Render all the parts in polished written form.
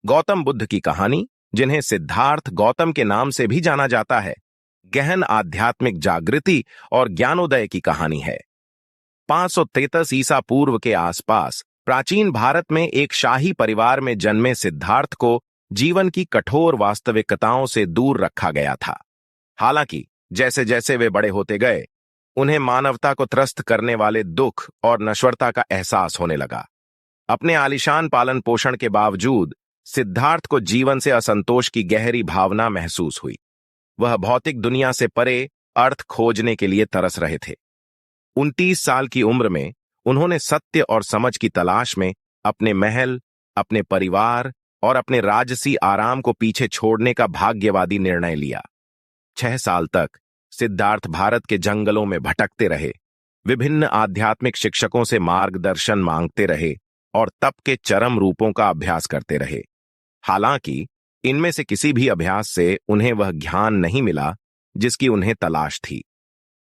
गौतम बुद्ध की कहानी, जिन्हें सिद्धार्थ गौतम के नाम से भी जाना जाता है, गहन आध्यात्मिक जागृति और ज्ञानोदय की कहानी है। 533 ईसा पूर्व के आसपास प्राचीन भारत में एक शाही परिवार में जन्मे सिद्धार्थ को जीवन की कठोर वास्तविकताओं से दूर रखा गया था। हालांकि जैसे जैसे वे बड़े होते गए, उन्हें मानवता को त्रस्त करने वाले दुख और नश्वरता का एहसास होने लगा। अपने आलीशान पालन पोषण के बावजूद सिद्धार्थ को जीवन से असंतोष की गहरी भावना महसूस हुई। वह भौतिक दुनिया से परे अर्थ खोजने के लिए तरस रहे थे। 29 साल की उम्र में उन्होंने सत्य और समझ की तलाश में अपने महल, अपने परिवार और अपने राजसी आराम को पीछे छोड़ने का भाग्यवादी निर्णय लिया। 6 साल तक सिद्धार्थ भारत के जंगलों में भटकते रहे, विभिन्न आध्यात्मिक शिक्षकों से मार्गदर्शन मांगते रहे और तप के चरम रूपों का अभ्यास करते रहे। हालांकि इनमें से किसी भी अभ्यास से उन्हें वह ज्ञान नहीं मिला जिसकी उन्हें तलाश थी।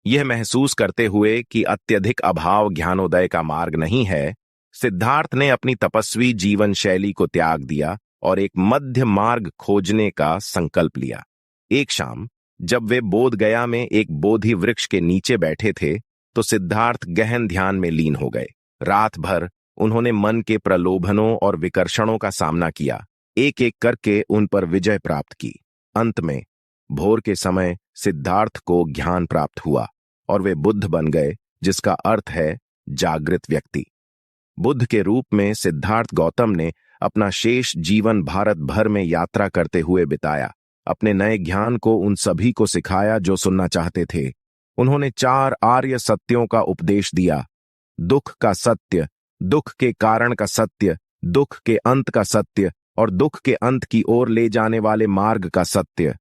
यह महसूस करते हुए कि अत्यधिक अभाव ज्ञानोदय का मार्ग नहीं है, सिद्धार्थ ने अपनी तपस्वी जीवन शैली को त्याग दिया और एक मध्य मार्ग खोजने का संकल्प लिया। एक शाम जब वे बोध गया में एक बोधि वृक्ष के नीचे बैठे थे, तो सिद्धार्थ गहन ध्यान में लीन हो गए। रात भर उन्होंने मन के प्रलोभनों और विकर्षणों का सामना किया, एक एक करके उन पर विजय प्राप्त की। अंत में भोर के समय सिद्धार्थ को ज्ञान प्राप्त हुआ और वे बुद्ध बन गए, जिसका अर्थ है जागृत व्यक्ति। बुद्ध के रूप में सिद्धार्थ गौतम ने अपना शेष जीवन भारत भर में यात्रा करते हुए बिताया। अपने नए ज्ञान को उन सभी को सिखाया जो सुनना चाहते थे। उन्होंने 4 आर्य सत्यों का उपदेश दिया: दुख का सत्य, दुख के कारण का सत्य, दुख के अंत का सत्य और दुख के अंत की ओर ले जाने वाले मार्ग का सत्य।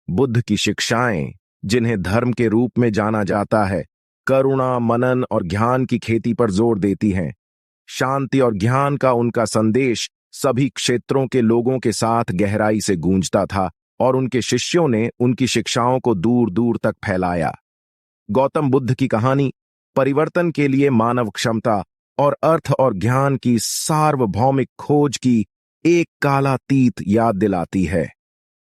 बुद्ध की शिक्षाएं, जिन्हें धर्म के रूप में जाना जाता है, करुणा, मनन और ज्ञान की खेती पर जोर देती हैं। शांति और ज्ञान का उनका संदेश सभी क्षेत्रों के लोगों के साथ गहराई से गूंजता था और उनके शिष्यों ने उनकी शिक्षाओं को दूर दूर तक फैलाया। गौतम बुद्ध की कहानी परिवर्तन के लिए मानव क्षमता और अर्थ और ज्ञान की सार्वभौमिक खोज की एक कालातीत याद दिलाती है।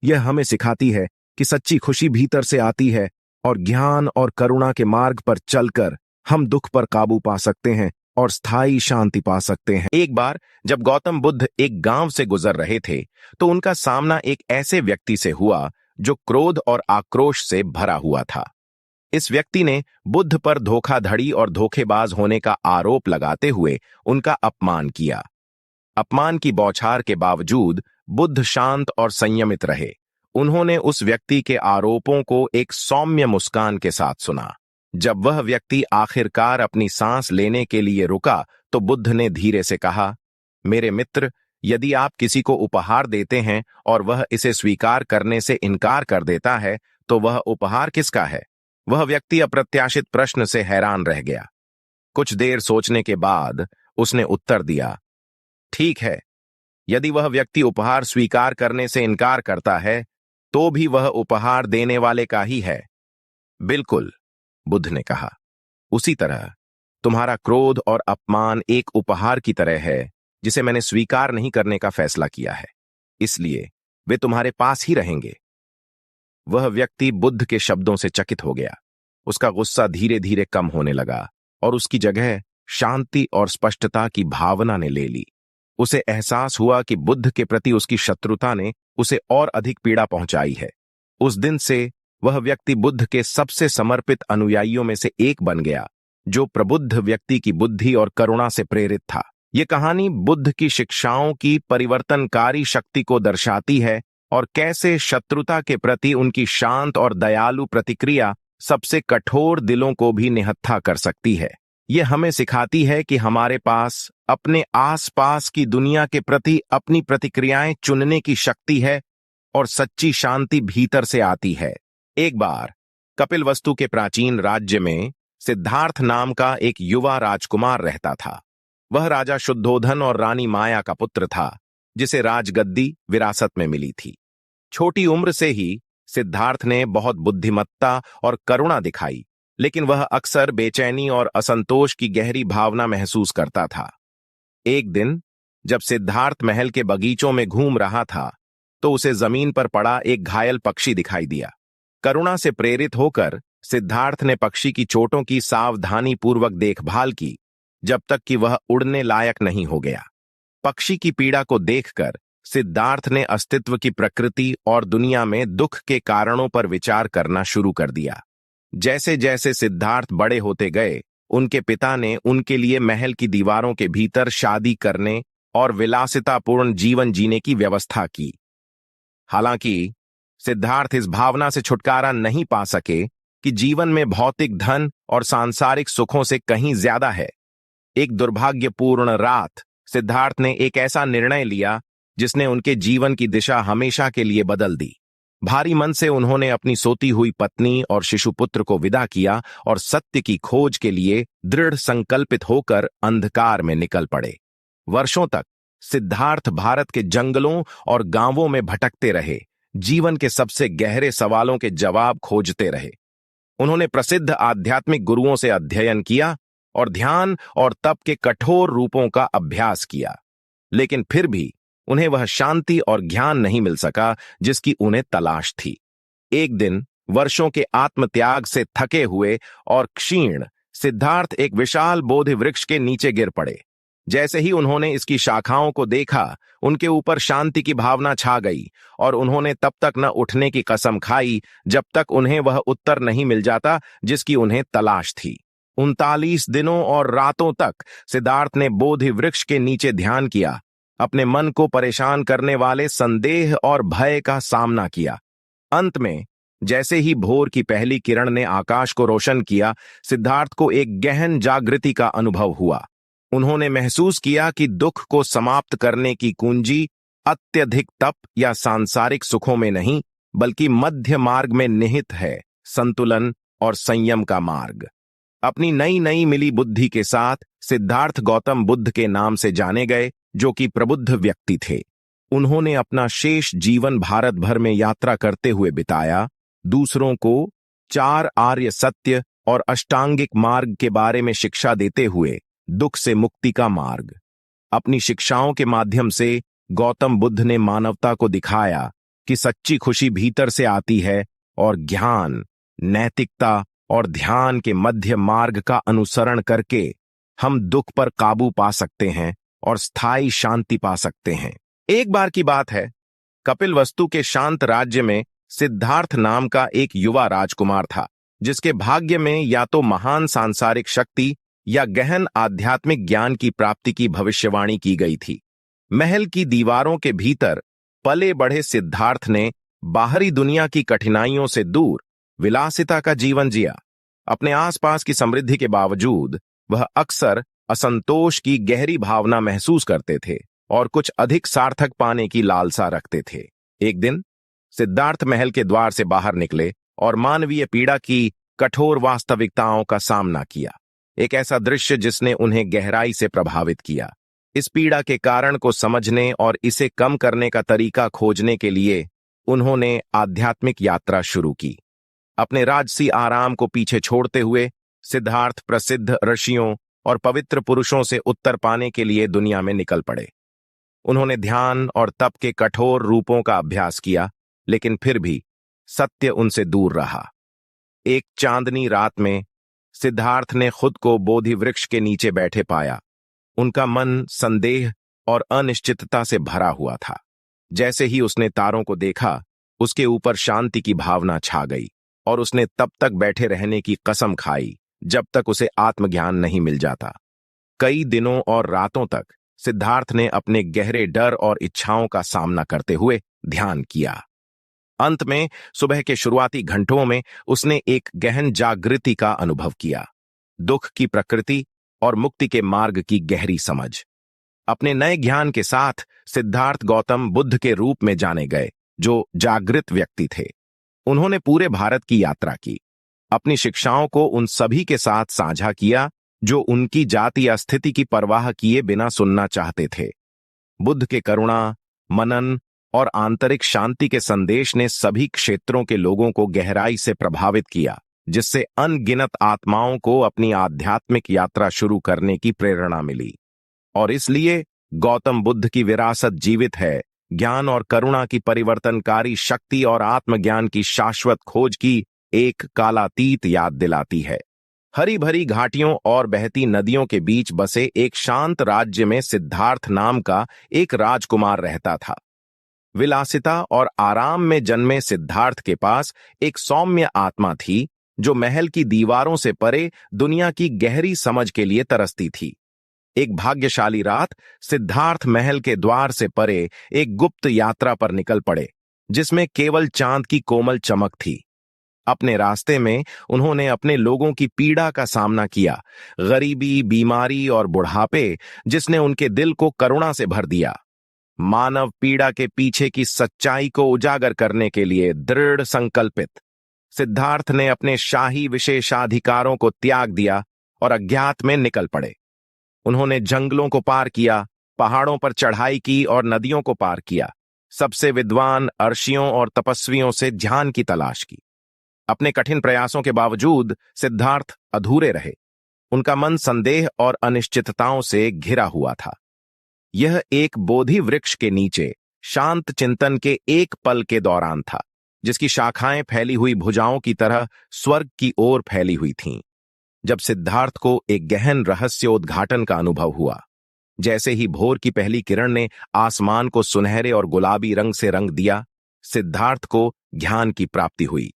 यह हमें सिखाती है कि सच्ची खुशी भीतर से आती है और ज्ञान और करुणा के मार्ग पर चलकर हम दुख पर काबू पा सकते हैं और स्थायी शांति पा सकते हैं। एक बार जब गौतम बुद्ध एक गांव से गुजर रहे थे, तो उनका सामना एक ऐसे व्यक्ति से हुआ जो क्रोध और आक्रोश से भरा हुआ था। इस व्यक्ति ने बुद्ध पर धोखाधड़ी और धोखेबाज होने का आरोप लगाते हुए उनका अपमान किया। अपमान की बौछार के बावजूद बुद्ध शांत और संयमित रहे। उन्होंने उस व्यक्ति के आरोपों को एक सौम्य मुस्कान के साथ सुना। जब वह व्यक्ति आखिरकार अपनी सांस लेने के लिए रुका, तो बुद्ध ने धीरे से कहा, मेरे मित्र, यदि आप किसी को उपहार देते हैं और वह इसे स्वीकार करने से इनकार कर देता है, तो वह उपहार किसका है? वह व्यक्ति अप्रत्याशित प्रश्न से हैरान रह गया। कुछ देर सोचने के बाद उसने उत्तर दिया, ठीक है, यदि वह व्यक्ति उपहार स्वीकार करने से इनकार करता है, तो भी वह उपहार देने वाले का ही है। बिल्कुल, बुद्ध ने कहा। उसी तरह तुम्हारा क्रोध और अपमान एक उपहार की तरह है जिसे मैंने स्वीकार नहीं करने का फैसला किया है, इसलिए वे तुम्हारे पास ही रहेंगे। वह व्यक्ति बुद्ध के शब्दों से चकित हो गया। उसका गुस्सा धीरे धीरे कम होने लगा और उसकी जगह शांति और स्पष्टता की भावना ने ले ली। उसे एहसास हुआ कि बुद्ध के प्रति उसकी शत्रुता ने उसे और अधिक पीड़ा पहुंचाई है। उस दिन से वह व्यक्ति बुद्ध के सबसे समर्पित अनुयायियों में से एक बन गया, जो प्रबुद्ध व्यक्ति की बुद्धि और करुणा से प्रेरित था। यह कहानी बुद्ध की शिक्षाओं की परिवर्तनकारी शक्ति को दर्शाती है और कैसे शत्रुता के प्रति उनकी शांत और दयालु प्रतिक्रिया सबसे कठोर दिलों को भी निहत्था कर सकती है। यह हमें सिखाती है कि हमारे पास अपने आसपास की दुनिया के प्रति अपनी प्रतिक्रियाएं चुनने की शक्ति है और सच्ची शांति भीतर से आती है। एक बार कपिलवस्तु के प्राचीन राज्य में सिद्धार्थ नाम का एक युवा राजकुमार रहता था। वह राजा शुद्धोधन और रानी माया का पुत्र था, जिसे राजगद्दी विरासत में मिली थी। छोटी उम्र से ही सिद्धार्थ ने बहुत बुद्धिमत्ता और करुणा दिखाई, लेकिन वह अक्सर बेचैनी और असंतोष की गहरी भावना महसूस करता था। एक दिन जब सिद्धार्थ महल के बगीचों में घूम रहा था तो उसे जमीन पर पड़ा एक घायल पक्षी दिखाई दिया। करुणा से प्रेरित होकर सिद्धार्थ ने पक्षी की चोटों की सावधानी पूर्वक देखभाल की जब तक कि वह उड़ने लायक नहीं हो गया। पक्षी की पीड़ा को देखकर सिद्धार्थ ने अस्तित्व की प्रकृति और दुनिया में दुख के कारणों पर विचार करना शुरू कर दिया। जैसे जैसे सिद्धार्थ बड़े होते गए, उनके पिता ने उनके लिए महल की दीवारों के भीतर शादी करने और विलासितापूर्ण जीवन जीने की व्यवस्था की। हालांकि सिद्धार्थ इस भावना से छुटकारा नहीं पा सके कि जीवन में भौतिक धन और सांसारिक सुखों से कहीं ज्यादा है। एक दुर्भाग्यपूर्ण रात सिद्धार्थ ने एक ऐसा निर्णय लिया जिसने उनके जीवन की दिशा हमेशा के लिए बदल दी। भारी मन से उन्होंने अपनी सोती हुई पत्नी और शिशुपुत्र को विदा किया और सत्य की खोज के लिए दृढ़ संकल्पित होकर अंधकार में निकल पड़े। वर्षों तक सिद्धार्थ भारत के जंगलों और गांवों में भटकते रहे, जीवन के सबसे गहरे सवालों के जवाब खोजते रहे। उन्होंने प्रसिद्ध आध्यात्मिक गुरुओं से अध्ययन किया और ध्यान और तप के कठोर रूपों का अभ्यास किया, लेकिन फिर भी उन्हें वह शांति और ज्ञान नहीं मिल सका जिसकी उन्हें तलाश थी। एक दिन वर्षों के आत्मत्याग से थके हुए और क्षीण सिद्धार्थ एक विशाल बोधि वृक्ष के नीचे गिर पड़े। जैसे ही उन्होंने इसकी शाखाओं को देखा, उनके ऊपर शांति की भावना छा गई और उन्होंने तब तक न उठने की कसम खाई जब तक उन्हें वह उत्तर नहीं मिल जाता जिसकी उन्हें तलाश थी। 39 दिनों और रातों तक सिद्धार्थ ने बोधि वृक्ष के नीचे ध्यान किया, अपने मन को परेशान करने वाले संदेह और भय का सामना किया। अंत में जैसे ही भोर की पहली किरण ने आकाश को रोशन किया, सिद्धार्थ को एक गहन जागृति का अनुभव हुआ। उन्होंने महसूस किया कि दुख को समाप्त करने की कुंजी अत्यधिक तप या सांसारिक सुखों में नहीं, बल्कि मध्य मार्ग में निहित है, संतुलन और संयम का मार्ग। अपनी नई नई मिली बुद्धि के साथ सिद्धार्थ गौतम बुद्ध के नाम से जाने गए, जो कि प्रबुद्ध व्यक्ति थे। उन्होंने अपना शेष जीवन भारत भर में यात्रा करते हुए बिताया, दूसरों को 4 आर्य सत्य और अष्टांगिक मार्ग के बारे में शिक्षा देते हुए दुख से मुक्ति का मार्ग। अपनी शिक्षाओं के माध्यम से गौतम बुद्ध ने मानवता को दिखाया कि सच्ची खुशी भीतर से आती है और ज्ञान, नैतिकता और ध्यान के मध्य मार्ग का अनुसरण करके हम दुख पर काबू पा सकते हैं और स्थायी शांति पा सकते हैं। एक बार की बात है, कपिलवस्तु के शांत राज्य में सिद्धार्थ नाम का एक युवा राजकुमार था, जिसके भाग्य में या तो महान सांसारिक शक्ति या गहन आध्यात्मिक ज्ञान की प्राप्ति की भविष्यवाणी की गई थी। महल की दीवारों के भीतर पले बढ़े सिद्धार्थ ने बाहरी दुनिया की कठिनाइयों से दूर विलासिता का जीवन जिया। अपने आसपास की समृद्धि के बावजूद वह अक्सर असंतोष की गहरी भावना महसूस करते थे और कुछ अधिक सार्थक पाने की लालसा रखते थे। एक दिन सिद्धार्थ महल के द्वार से बाहर निकले और मानवीय पीड़ा की कठोर वास्तविकताओं का सामना किया। एक ऐसा दृश्य जिसने उन्हें गहराई से प्रभावित किया। इस पीड़ा के कारण को समझने और इसे कम करने का तरीका खोजने के लिए उन्होंने आध्यात्मिक यात्रा शुरू की। अपने राजसी आराम को पीछे छोड़ते हुए सिद्धार्थ प्रसिद्ध ऋषियों और पवित्र पुरुषों से उत्तर पाने के लिए दुनिया में निकल पड़े। उन्होंने ध्यान और तप के कठोर रूपों का अभ्यास किया, लेकिन फिर भी सत्य उनसे दूर रहा। एक चांदनी रात में सिद्धार्थ ने खुद को बोधि वृक्ष के नीचे बैठे पाया। उनका मन संदेह और अनिश्चितता से भरा हुआ था। जैसे ही उसने तारों को देखा, उसके ऊपर शांति की भावना छा गई और उसने तब तक बैठे रहने की कसम खाई जब तक उसे आत्मज्ञान नहीं मिल जाता। कई दिनों और रातों तक सिद्धार्थ ने अपने गहरे डर और इच्छाओं का सामना करते हुए ध्यान किया। अंत में सुबह के शुरुआती घंटों में उसने एक गहन जागृति का अनुभव किया, दुख की प्रकृति और मुक्ति के मार्ग की गहरी समझ। अपने नए ज्ञान के साथ सिद्धार्थ गौतम बुद्ध के रूप में जाने गए, जो जागृत व्यक्ति थे। उन्होंने पूरे भारत की यात्रा की, अपनी शिक्षाओं को उन सभी के साथ साझा किया जो उनकी जाति या स्थिति की परवाह किए बिना सुनना चाहते थे। बुद्ध के करुणा, मनन और आंतरिक शांति के संदेश ने सभी क्षेत्रों के लोगों को गहराई से प्रभावित किया, जिससे अनगिनत आत्माओं को अपनी आध्यात्मिक यात्रा शुरू करने की प्रेरणा मिली। और इसलिए गौतम बुद्ध की विरासत जीवित है, ज्ञान और करुणा की परिवर्तनकारी शक्ति और आत्मज्ञान की शाश्वत खोज की एक कालातीत याद दिलाती है। हरी भरी घाटियों और बहती नदियों के बीच बसे एक शांत राज्य में सिद्धार्थ नाम का एक राजकुमार रहता था। विलासिता और आराम में जन्मे सिद्धार्थ के पास एक सौम्य आत्मा थी, जो महल की दीवारों से परे दुनिया की गहरी समझ के लिए तरसती थी। एक भाग्यशाली रात सिद्धार्थ महल के द्वार से परे एक गुप्त यात्रा पर निकल पड़े, जिसमें केवल चांद की कोमल चमक थी। अपने रास्ते में उन्होंने अपने लोगों की पीड़ा का सामना किया, गरीबी, बीमारी और बुढ़ापे, जिसने उनके दिल को करुणा से भर दिया। मानव पीड़ा के पीछे की सच्चाई को उजागर करने के लिए दृढ़ संकल्पित सिद्धार्थ ने अपने शाही विशेषाधिकारों को त्याग दिया और अज्ञात में निकल पड़े। उन्होंने जंगलों को पार किया, पहाड़ों पर चढ़ाई की और नदियों को पार किया, सबसे विद्वान अर्षियों और तपस्वियों से ध्यान की तलाश की। अपने कठिन प्रयासों के बावजूद सिद्धार्थ अधूरे रहे। उनका मन संदेह और अनिश्चितताओं से घिरा हुआ था। यह एक बोधि वृक्ष के नीचे शांत चिंतन के एक पल के दौरान था, जिसकी शाखाएं फैली हुई भुजाओं की तरह स्वर्ग की ओर फैली हुई थीं। जब सिद्धार्थ को एक गहन रहस्योद्घाटन का अनुभव हुआ। जैसे ही भोर की पहली किरण ने आसमान को सुनहरे और गुलाबी रंग से रंग दिया, सिद्धार्थ को ज्ञान की प्राप्ति हुई।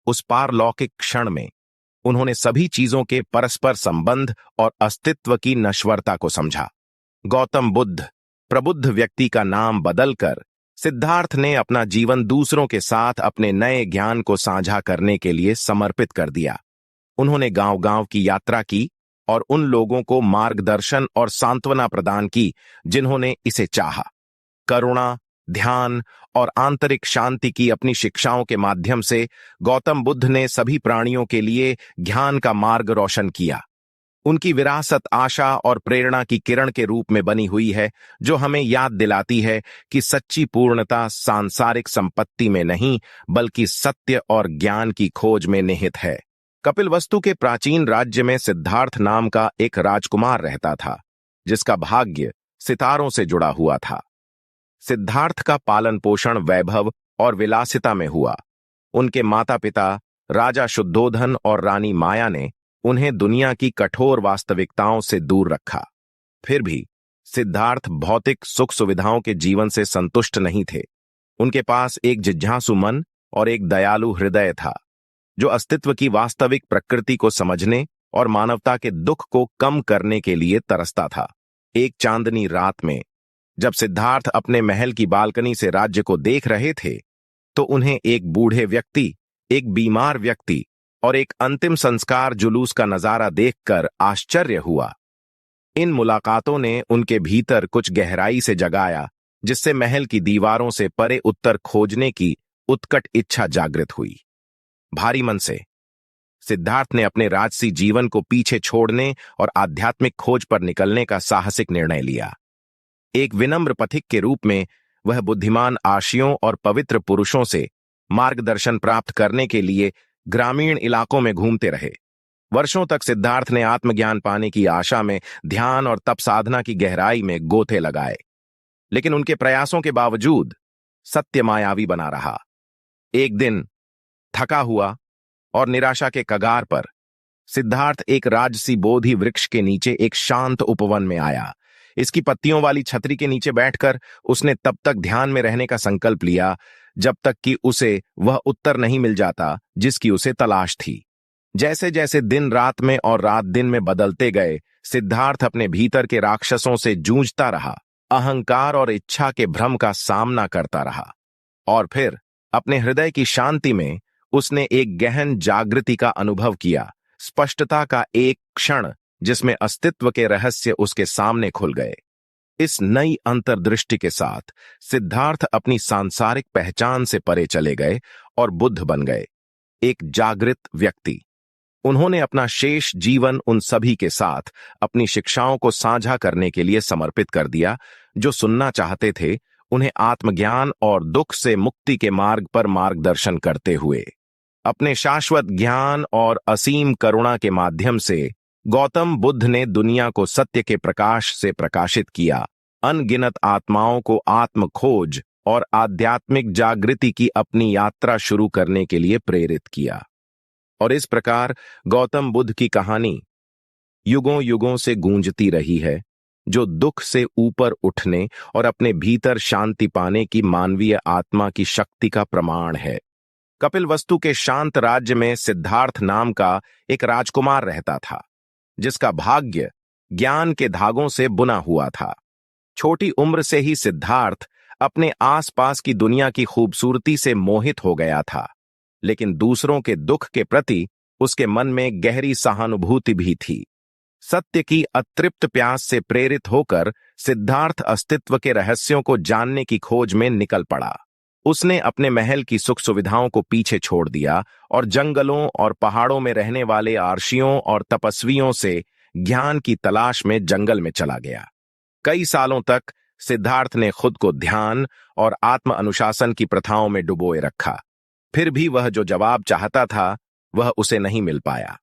उस पारलौकिक क्षण में उन्होंने सभी चीजों के परस्पर संबंध और अस्तित्व की नश्वरता को समझा। गौतम बुद्ध, प्रबुद्ध व्यक्ति का नाम बदलकर सिद्धार्थ ने अपना जीवन दूसरों के साथ अपने नए ज्ञान को साझा करने के लिए समर्पित कर दिया। उन्होंने गांव-गांव की यात्रा की और उन लोगों को मार्गदर्शन और सांत्वना प्रदान की जिन्होंने इसे चाहा। करुणा, ध्यान और आंतरिक शांति की अपनी शिक्षाओं के माध्यम से गौतम बुद्ध ने सभी प्राणियों के लिए ज्ञान का मार्ग रोशन किया। उनकी विरासत आशा और प्रेरणा की किरण के रूप में बनी हुई है, जो हमें याद दिलाती है कि सच्ची पूर्णता सांसारिक संपत्ति में नहीं, बल्कि सत्य और ज्ञान की खोज में निहित है। कपिलवस्तु के प्राचीन राज्य में सिद्धार्थ नाम का एक राजकुमार रहता था, जिसका भाग्य सितारों से जुड़ा हुआ था। सिद्धार्थ का पालन पोषण वैभव और विलासिता में हुआ। उनके माता पिता राजा शुद्धोधन और रानी माया ने उन्हें दुनिया की कठोर वास्तविकताओं से दूर रखा। फिर भी सिद्धार्थ भौतिक सुख सुविधाओं के जीवन से संतुष्ट नहीं थे। उनके पास एक जिज्ञासु मन और एक दयालु हृदय था, जो अस्तित्व की वास्तविक प्रकृति को समझने और मानवता के दुख को कम करने के लिए तरसता था। एक चांदनी रात में जब सिद्धार्थ अपने महल की बालकनी से राज्य को देख रहे थे, तो उन्हें एक बूढ़े व्यक्ति, एक बीमार व्यक्ति और एक अंतिम संस्कार जुलूस का नजारा देखकर आश्चर्य हुआ। इन मुलाकातों ने उनके भीतर कुछ गहराई से जगाया, जिससे महल की दीवारों से परे उत्तर खोजने की उत्कट इच्छा जागृत हुई। भारी मन से सिद्धार्थ ने अपने राजसी जीवन को पीछे छोड़ने और आध्यात्मिक खोज पर निकलने का साहसिक निर्णय लिया। एक विनम्र पथिक के रूप में वह बुद्धिमान आर्षियों और पवित्र पुरुषों से मार्गदर्शन प्राप्त करने के लिए ग्रामीण इलाकों में घूमते रहे। वर्षों तक सिद्धार्थ ने आत्मज्ञान पाने की आशा में ध्यान और तप साधना की गहराई में गोते लगाए, लेकिन उनके प्रयासों के बावजूद सत्य मायावी बना रहा। एक दिन थका हुआ और निराशा के कगार पर सिद्धार्थ एक राजसी बोधि वृक्ष के नीचे एक शांत उपवन में आया। इसकी पत्तियों वाली छतरी के नीचे बैठकर उसने तब तक ध्यान में रहने का संकल्प लिया, जब तक कि उसे वह उत्तर नहीं मिल जाता जिसकी उसे तलाश थी। जैसे जैसे दिन रात में और रात दिन में बदलते गए, सिद्धार्थ अपने भीतर के राक्षसों से जूझता रहा, अहंकार और इच्छा के भ्रम का सामना करता रहा। और फिर अपने हृदय की शांति में उसने एक गहन जागृति का अनुभव किया, स्पष्टता का एक क्षण जिसमें अस्तित्व के रहस्य उसके सामने खुल गए। इस नई अंतर्दृष्टि के साथ सिद्धार्थ अपनी सांसारिक पहचान से परे चले गए और बुद्ध बन गए, एक जागृत व्यक्ति। उन्होंने अपना शेष जीवन उन सभी के साथ अपनी शिक्षाओं को साझा करने के लिए समर्पित कर दिया, जो सुनना चाहते थे, उन्हें आत्मज्ञान और दुख से मुक्ति के मार्ग पर मार्गदर्शन करते हुए। अपने शाश्वत ज्ञान और असीम करुणा के माध्यम से गौतम बुद्ध ने दुनिया को सत्य के प्रकाश से प्रकाशित किया अनगिनत आत्माओं को आत्म खोज और आध्यात्मिक जागृति की अपनी यात्रा शुरू करने के लिए प्रेरित किया। और इस प्रकार गौतम बुद्ध की कहानी युगों युगों से गूंजती रही है, जो दुख से ऊपर उठने और अपने भीतर शांति पाने की मानवीय आत्मा की शक्ति का प्रमाण है। कपिलवस्तु के शांत राज्य में सिद्धार्थ नाम का एक राजकुमार रहता था, जिसका भाग्य ज्ञान के धागों से बुना हुआ था। छोटी उम्र से ही सिद्धार्थ अपने आसपास की दुनिया की खूबसूरती से मोहित हो गया था, लेकिन दूसरों के दुख के प्रति उसके मन में गहरी सहानुभूति भी थी। सत्य की अतृप्त प्यास से प्रेरित होकर सिद्धार्थ अस्तित्व के रहस्यों को जानने की खोज में निकल पड़ा। उसने अपने महल की सुख सुविधाओं को पीछे छोड़ दिया और जंगलों और पहाड़ों में रहने वाले आर्षियों और तपस्वियों से ज्ञान की तलाश में जंगल में चला गया। कई सालों तक सिद्धार्थ ने खुद को ध्यान और आत्म अनुशासन की प्रथाओं में डुबोए रखा। फिर भी वह जो जवाब चाहता था वह उसे नहीं मिल पाया।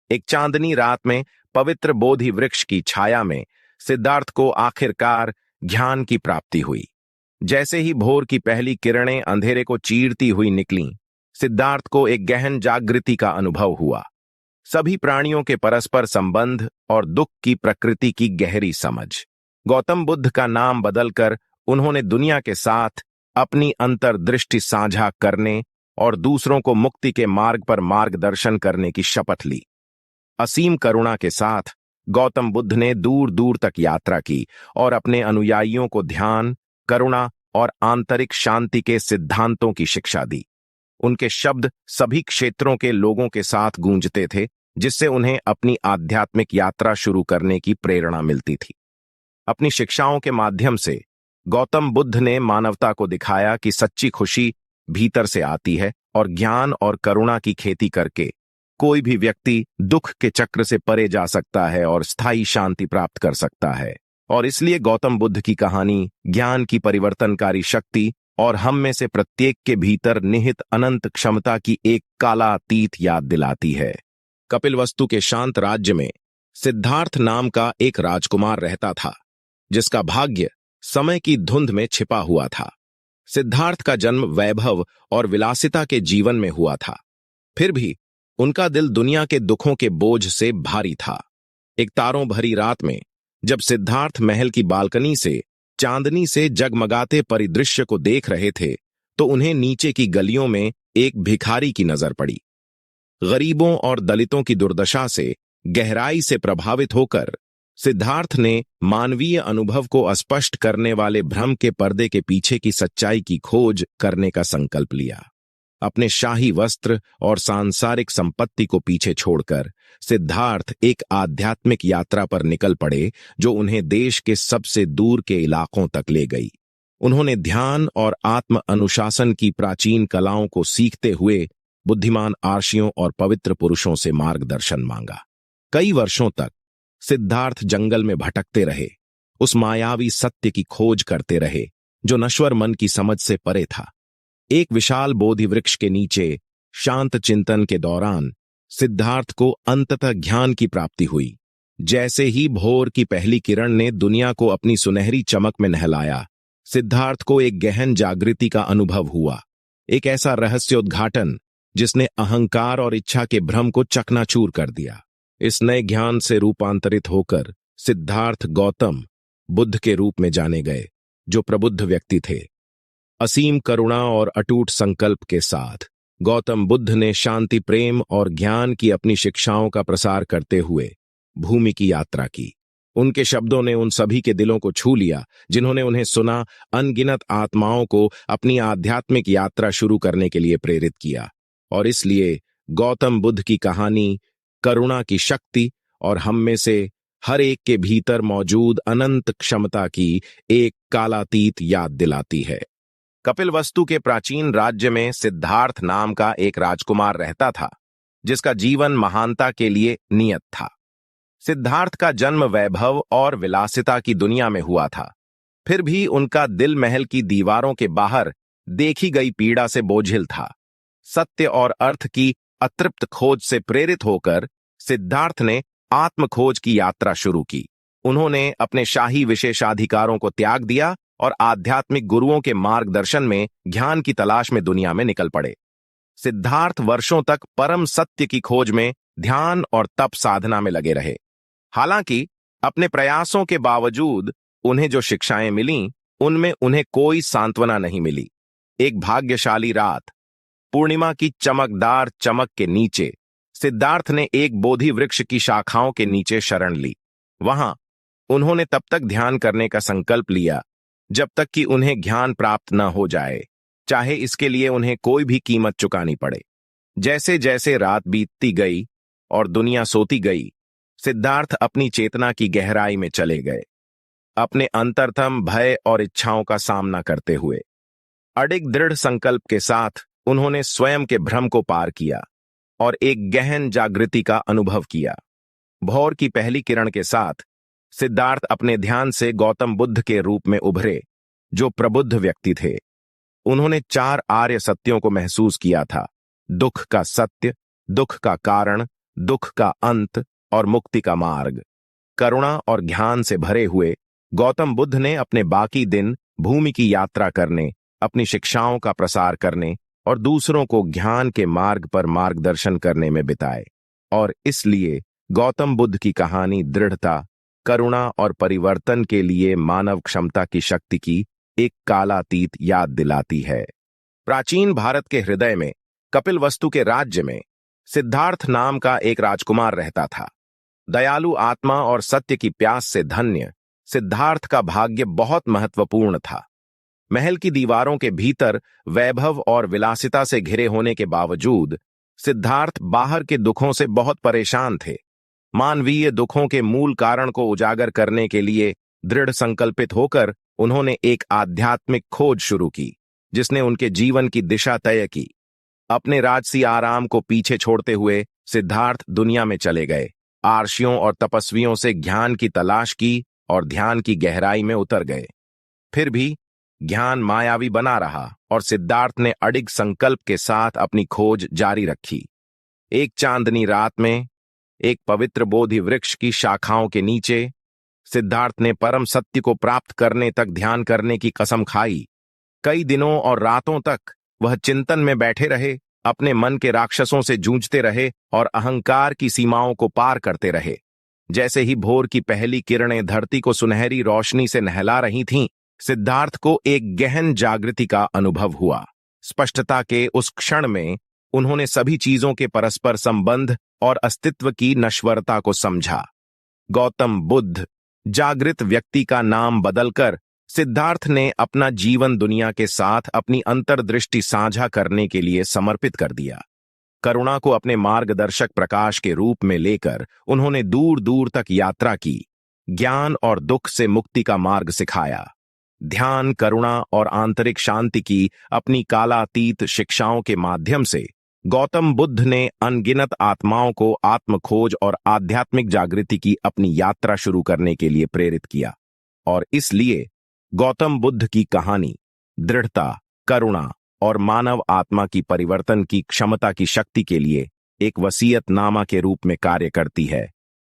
एक चांदनी रात में पवित्र बोधि वृक्ष की छाया में सिद्धार्थ को आखिरकार ज्ञान की प्राप्ति हुई। जैसे ही भोर की पहली किरणें अंधेरे को चीरती हुई निकलीं, सिद्धार्थ को एक गहन जागृति का अनुभव हुआ। सभी प्राणियों के परस्पर संबंध और दुख की प्रकृति की गहरी समझ। गौतम बुद्ध का नाम बदलकर उन्होंने दुनिया के साथ अपनी अंतर्दृष्टि साझा करने और दूसरों को मुक्ति के मार्ग पर मार्गदर्शन करने की शपथ ली। असीम करुणा के साथ गौतम बुद्ध ने दूर दूर तक यात्रा की और अपने अनुयायियों को ध्यान, करुणा और आंतरिक शांति के सिद्धांतों की शिक्षा दी। उनके शब्द सभी क्षेत्रों के लोगों के साथ गूंजते थे, जिससे उन्हें अपनी आध्यात्मिक यात्रा शुरू करने की प्रेरणा मिलती थी। अपनी शिक्षाओं के माध्यम से गौतम बुद्ध ने मानवता को दिखाया कि सच्ची खुशी भीतर से आती है और ज्ञान और करुणा की खेती करके कोई भी व्यक्ति दुख के चक्र से परे जा सकता है और स्थायी शांति प्राप्त कर सकता है। और इसलिए गौतम बुद्ध की कहानी ज्ञान की परिवर्तनकारी शक्ति और हम में से प्रत्येक के भीतर निहित अनंत क्षमता की एक कालातीत याद दिलाती है। कपिलवस्तु के शांत राज्य में सिद्धार्थ नाम का एक राजकुमार रहता था, जिसका भाग्य समय की धुंध में छिपा हुआ था। सिद्धार्थ का जन्म वैभव और विलासिता के जीवन में हुआ था, फिर भी उनका दिल दुनिया के दुखों के बोझ से भारी था। एक तारों भरी रात में जब सिद्धार्थ महल की बालकनी से चांदनी से जगमगाते परिदृश्य को देख रहे थे, तो उन्हें नीचे की गलियों में एक भिखारी की नजर पड़ी। गरीबों और दलितों की दुर्दशा से गहराई से प्रभावित होकर सिद्धार्थ ने मानवीय अनुभव को अस्पष्ट करने वाले भ्रम के पर्दे के पीछे की सच्चाई की खोज करने का संकल्प लिया। अपने शाही वस्त्र और सांसारिक संपत्ति को पीछे छोड़कर सिद्धार्थ एक आध्यात्मिक यात्रा पर निकल पड़े, जो उन्हें देश के सबसे दूर के इलाकों तक ले गई। उन्होंने ध्यान और आत्म अनुशासन की प्राचीन कलाओं को सीखते हुए बुद्धिमान आर्षियों और पवित्र पुरुषों से मार्गदर्शन मांगा। कई वर्षों तक सिद्धार्थ जंगल में भटकते रहे, उस मायावी सत्य की खोज करते रहे जो नश्वर मन की समझ से परे था। एक विशाल बोधि वृक्ष के नीचे शांत चिंतन के दौरान सिद्धार्थ को अंततः ज्ञान की प्राप्ति हुई। जैसे ही भोर की पहली किरण ने दुनिया को अपनी सुनहरी चमक में नहलाया, सिद्धार्थ को एक गहन जागृति का अनुभव हुआ। एक ऐसा रहस्योद्घाटन जिसने अहंकार और इच्छा के भ्रम को चकनाचूर कर दिया। इस नए ज्ञान से रूपांतरित होकर सिद्धार्थ गौतम बुद्ध के रूप में जाने गए, जो प्रबुद्ध व्यक्ति थे। असीम करुणा और अटूट संकल्प के साथ गौतम बुद्ध ने शांति, प्रेम और ज्ञान की अपनी शिक्षाओं का प्रसार करते हुए भूमि की यात्रा की। उनके शब्दों ने उन सभी के दिलों को छू लिया जिन्होंने उन्हें सुना, अनगिनत आत्माओं को अपनी आध्यात्मिक यात्रा शुरू करने के लिए प्रेरित किया। और इसलिए गौतम बुद्ध की कहानी करुणा की शक्ति और हम में से हर एक के भीतर मौजूद अनंत क्षमता की एक कालातीत याद दिलाती है। कपिलवस्तु के प्राचीन राज्य में सिद्धार्थ नाम का एक राजकुमार रहता था, जिसका जीवन महानता के लिए नियत था। सिद्धार्थ का जन्म वैभव और विलासिता की दुनिया में हुआ था, फिर भी उनका दिल महल की दीवारों के बाहर देखी गई पीड़ा से बोझिल था। सत्य और अर्थ की अतृप्त खोज से प्रेरित होकर सिद्धार्थ ने आत्म खोज की यात्रा शुरू की। उन्होंने अपने शाही विशेषाधिकारों को त्याग दिया और आध्यात्मिक गुरुओं के मार्गदर्शन में ज्ञान की तलाश में दुनिया में निकल पड़े। सिद्धार्थ वर्षों तक परम सत्य की खोज में ध्यान और तप साधना में लगे रहे। हालांकि अपने प्रयासों के बावजूद उन्हें जो शिक्षाएं मिलीं, उनमें उन्हें कोई सांत्वना नहीं मिली। एक भाग्यशाली रात, पूर्णिमा की चमकदार चमक के नीचे सिद्धार्थ ने एक बोधि वृक्ष की शाखाओं के नीचे शरण ली। वहां उन्होंने तब तक ध्यान करने का संकल्प लिया जब तक कि उन्हें ज्ञान प्राप्त न हो जाए, चाहे इसके लिए उन्हें कोई भी कीमत चुकानी पड़े। जैसे जैसे रात बीतती गई और दुनिया सोती गई, सिद्धार्थ अपनी चेतना की गहराई में चले गए, अपने अंतरतम भय और इच्छाओं का सामना करते हुए। अडिग दृढ़ संकल्प के साथ उन्होंने स्वयं के भ्रम को पार किया और एक गहन जागृति का अनुभव किया। भोर की पहली किरण के साथ सिद्धार्थ अपने ध्यान से गौतम बुद्ध के रूप में उभरे, जो प्रबुद्ध व्यक्ति थे। उन्होंने 4 आर्य सत्यों को महसूस किया था: दुख का सत्य, दुख का कारण, दुख का अंत और मुक्ति का मार्ग। करुणा और ज्ञान से भरे हुए गौतम बुद्ध ने अपने बाकी दिन भूमि की यात्रा करने, अपनी शिक्षाओं का प्रसार करने और दूसरों को ज्ञान के मार्ग पर मार्गदर्शन करने में बिताए। और इसलिए गौतम बुद्ध की कहानी दृढ़ता, करुणा और परिवर्तन के लिए मानव क्षमता की शक्ति की एक कालातीत याद दिलाती है। प्राचीन भारत के हृदय में कपिलवस्तु के राज्य में सिद्धार्थ नाम का एक राजकुमार रहता था। दयालु आत्मा और सत्य की प्यास से धन्य सिद्धार्थ का भाग्य बहुत महत्वपूर्ण था। महल की दीवारों के भीतर वैभव और विलासिता से घिरे होने के बावजूद सिद्धार्थ बाहर के दुखों से बहुत परेशान थे। मानवीय दुखों के मूल कारण को उजागर करने के लिए दृढ़ संकल्पित होकर उन्होंने एक आध्यात्मिक खोज शुरू की, जिसने उनके जीवन की दिशा तय की। अपने राजसी आराम को पीछे छोड़ते हुए सिद्धार्थ दुनिया में चले गए, आर्षियों और तपस्वियों से ज्ञान की तलाश की और ध्यान की गहराई में उतर गए। फिर भी ज्ञान मायावी बना रहा और सिद्धार्थ ने अडिग संकल्प के साथ अपनी खोज जारी रखी। एक चांदनी रात में एक पवित्र बोधि वृक्ष की शाखाओं के नीचे सिद्धार्थ ने परम सत्य को प्राप्त करने तक ध्यान करने की कसम खाई। कई दिनों और रातों तक वह चिंतन में बैठे रहे, अपने मन के राक्षसों से जूझते रहे और अहंकार की सीमाओं को पार करते रहे। जैसे ही भोर की पहली किरणें धरती को सुनहरी रोशनी से नहला रही थीं, सिद्धार्थ को एक गहन जागृति का अनुभव हुआ। स्पष्टता के उस क्षण में उन्होंने सभी चीजों के परस्पर संबंध और अस्तित्व की नश्वरता को समझा। गौतम बुद्ध, जागृत व्यक्ति का नाम बदलकर सिद्धार्थ ने अपना जीवन दुनिया के साथ अपनी अंतर्दृष्टि साझा करने के लिए समर्पित कर दिया। करुणा को अपने मार्गदर्शक प्रकाश के रूप में लेकर उन्होंने दूर दूर तक यात्रा की, ज्ञान और दुख से मुक्ति का मार्ग सिखाया। ध्यान, करुणा और आंतरिक शांति की अपनी कालातीत शिक्षाओं के माध्यम से गौतम बुद्ध ने अनगिनत आत्माओं को आत्मखोज और आध्यात्मिक जागृति की अपनी यात्रा शुरू करने के लिए प्रेरित किया। और इसलिए गौतम बुद्ध की कहानी दृढ़ता, करुणा और मानव आत्मा की परिवर्तन की क्षमता की शक्ति के लिए एक वसीयतनामा के रूप में कार्य करती है।